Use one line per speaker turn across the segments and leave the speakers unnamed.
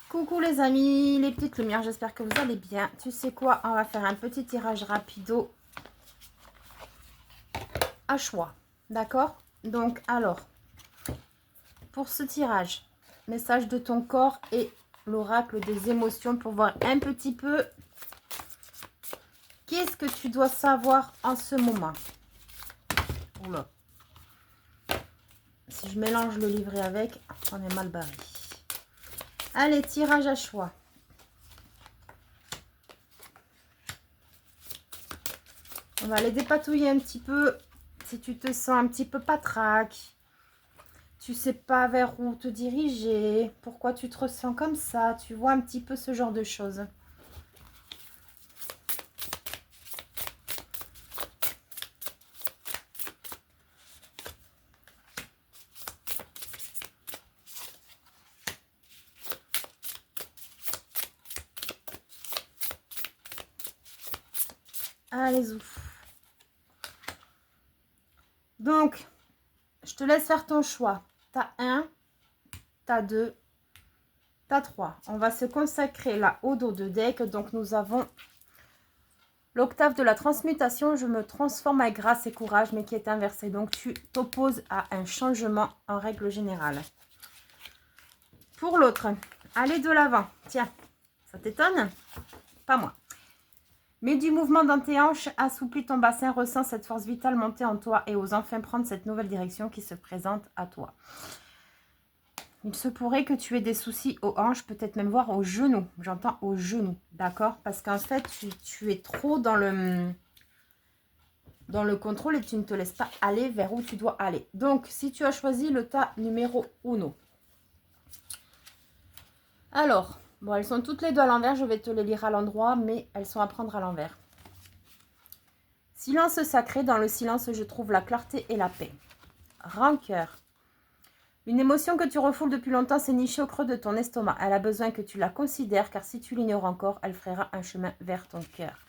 Coucou les amis, les petites lumières, j'espère que vous allez bien. Tu sais quoi, on va faire un petit tirage rapido à choix, d'accord? Donc alors, pour ce tirage, message de ton corps et l'oracle des émotions pour voir un petit peu qu'est-ce que tu dois savoir en ce moment. Oula. Si je mélange le livret avec, on est mal barré. Allez, tirage à choix. On va les dépatouiller un petit peu. Si tu te sens un petit peu patraque, tu sais pas vers où te diriger, pourquoi tu te ressens comme ça, tu vois un petit peu ce genre de choses. Allez, ouf. Donc, je te laisse faire ton choix. T'as 1, t'as 2, t'as 3. On va se consacrer là au dos de deck. Donc, nous avons l'octave de la transmutation. Je me transforme avec grâce et courage, mais qui est inversé. Donc, tu t'opposes à un changement en règle générale. Pour l'autre, allez de l'avant. Tiens, ça t'étonne? Pas moi. Mets du mouvement dans tes hanches, assouplis ton bassin, ressens cette force vitale monter en toi et ose enfin prendre cette nouvelle direction qui se présente à toi. Il se pourrait que tu aies des soucis aux hanches, peut-être même voir aux genoux. J'entends aux genoux, d'accord? Parce qu'en fait, tu es trop dans le contrôle et tu ne te laisses pas aller vers où tu dois aller. Donc, si tu as choisi le tas numéro 1. Alors, bon, elles sont toutes les deux à l'envers, je vais te les lire à l'endroit, mais elles sont à prendre à l'envers. Silence sacré, dans le silence, je trouve la clarté et la paix. Rancœur. Une émotion que tu refoules depuis longtemps s'est nichée au creux de ton estomac. Elle a besoin que tu la considères, car si tu l'ignores encore, elle frayera un chemin vers ton cœur.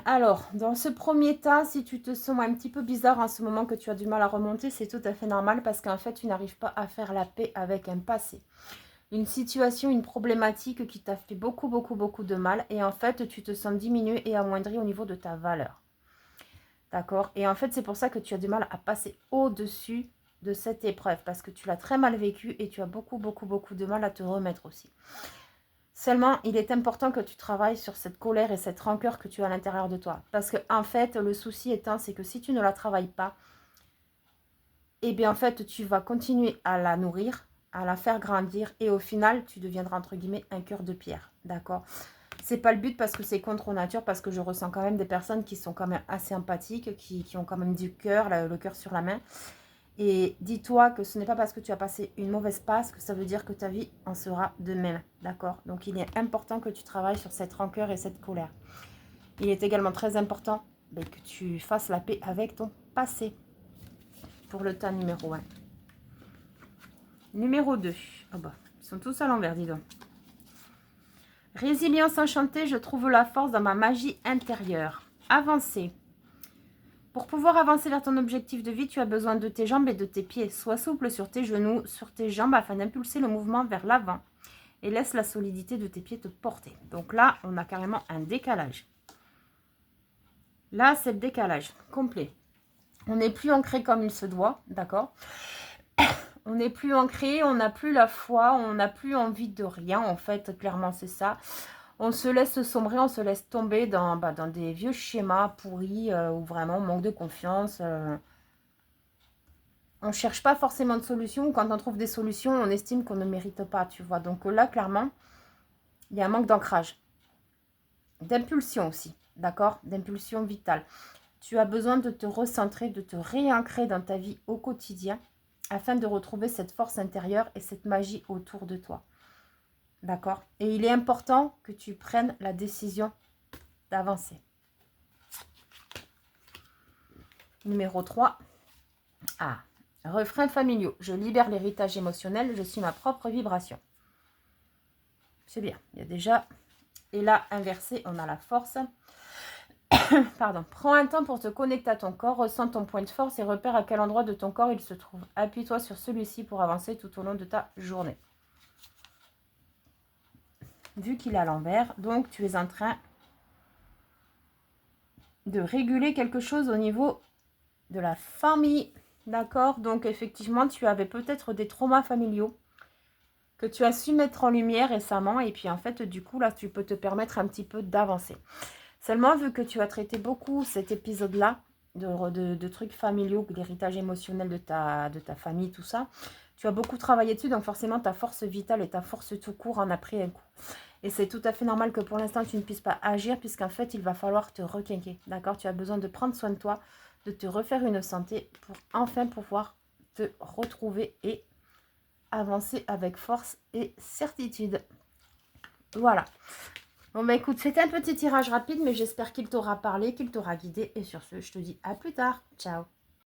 Alors, dans ce premier tas, si tu te sens un petit peu bizarre en ce moment, que tu as du mal à remonter, c'est tout à fait normal, parce qu'en fait, tu n'arrives pas à faire la paix avec un passé. Une situation, une problématique qui t'a fait beaucoup de mal, et en fait, tu te sens diminué et amoindri au niveau de ta valeur. D'accord? Et en fait, c'est pour ça que tu as du mal à passer au-dessus de cette épreuve, parce que tu l'as très mal vécu et tu as beaucoup de mal à te remettre aussi. Seulement, il est important que tu travailles sur cette colère et cette rancœur que tu as à l'intérieur de toi. Parce que en fait, le souci étant, c'est que si tu ne la travailles pas, eh bien en fait, tu vas continuer à la nourrir, à la faire grandir, et au final, tu deviendras entre guillemets un cœur de pierre. D'accord? C'est pas le but, parce que c'est contre nature, parce que je ressens quand même des personnes qui sont quand même assez empathiques, qui ont quand même du cœur, le cœur sur la main. Et dis-toi que ce n'est pas parce que tu as passé une mauvaise passe que ça veut dire que ta vie en sera de même. D'accord? Donc il est important que tu travailles sur cette rancœur et cette colère. Il est également très important que tu fasses la paix avec ton passé. Pour le tas numéro 1. Numéro 2. Oh bah, ils sont tous à l'envers, dis donc. Résilience enchantée, je trouve la force dans ma magie intérieure. Avancer. Pour pouvoir avancer vers ton objectif de vie, tu as besoin de tes jambes et de tes pieds. Sois souple sur tes genoux, sur tes jambes, afin d'impulser le mouvement vers l'avant. Et laisse la solidité de tes pieds te porter. Donc là, on a carrément un décalage. Là, c'est le décalage complet. On n'est plus ancré comme il se doit, d'accord? On n'est plus ancré, on n'a plus la foi, on n'a plus envie de rien, en fait, clairement, c'est ça. On se laisse sombrer, on se laisse tomber dans des vieux schémas pourris, où vraiment on manque de confiance. On ne cherche pas forcément de solutions. Quand on trouve des solutions, on estime qu'on ne mérite pas, tu vois. Donc là, clairement, il y a un manque d'ancrage. D'impulsion aussi, d'accord? D'impulsion vitale. Tu as besoin de te recentrer, de te réancrer dans ta vie au quotidien, afin de retrouver cette force intérieure et cette magie autour de toi. D'accord? Et il est important que tu prennes la décision d'avancer. Numéro 3. Ah, refrains familiaux. Je libère l'héritage émotionnel, je suis ma propre vibration. C'est bien. Il y a déjà... Et là, inversé, on a la force. Pardon. Prends un temps pour te connecter à ton corps, ressens ton point de force et repère à quel endroit de ton corps il se trouve. Appuie-toi sur celui-ci pour avancer tout au long de ta journée. Vu qu'il est à l'envers, donc tu es en train de réguler quelque chose au niveau de la famille. D'accord? Donc effectivement, tu avais peut-être des traumas familiaux que tu as su mettre en lumière récemment. Et puis en fait, du coup, là, tu peux te permettre un petit peu d'avancer. Seulement, vu que tu as traité beaucoup cet épisode-là, de trucs familiaux, l'héritage émotionnel de ta famille, tout ça, tu as beaucoup travaillé dessus, donc forcément, ta force vitale et ta force tout court en a pris un coup. Et c'est tout à fait normal que pour l'instant, tu ne puisses pas agir, puisqu'en fait, il va falloir te requinquer, d'accord? Tu as besoin de prendre soin de toi, de te refaire une santé pour enfin pouvoir te retrouver et avancer avec force et certitude. Voilà. Bon bah écoute, c'était un petit tirage rapide, mais j'espère qu'il t'aura parlé, qu'il t'aura guidé. Et sur ce, je te dis à plus tard. Ciao.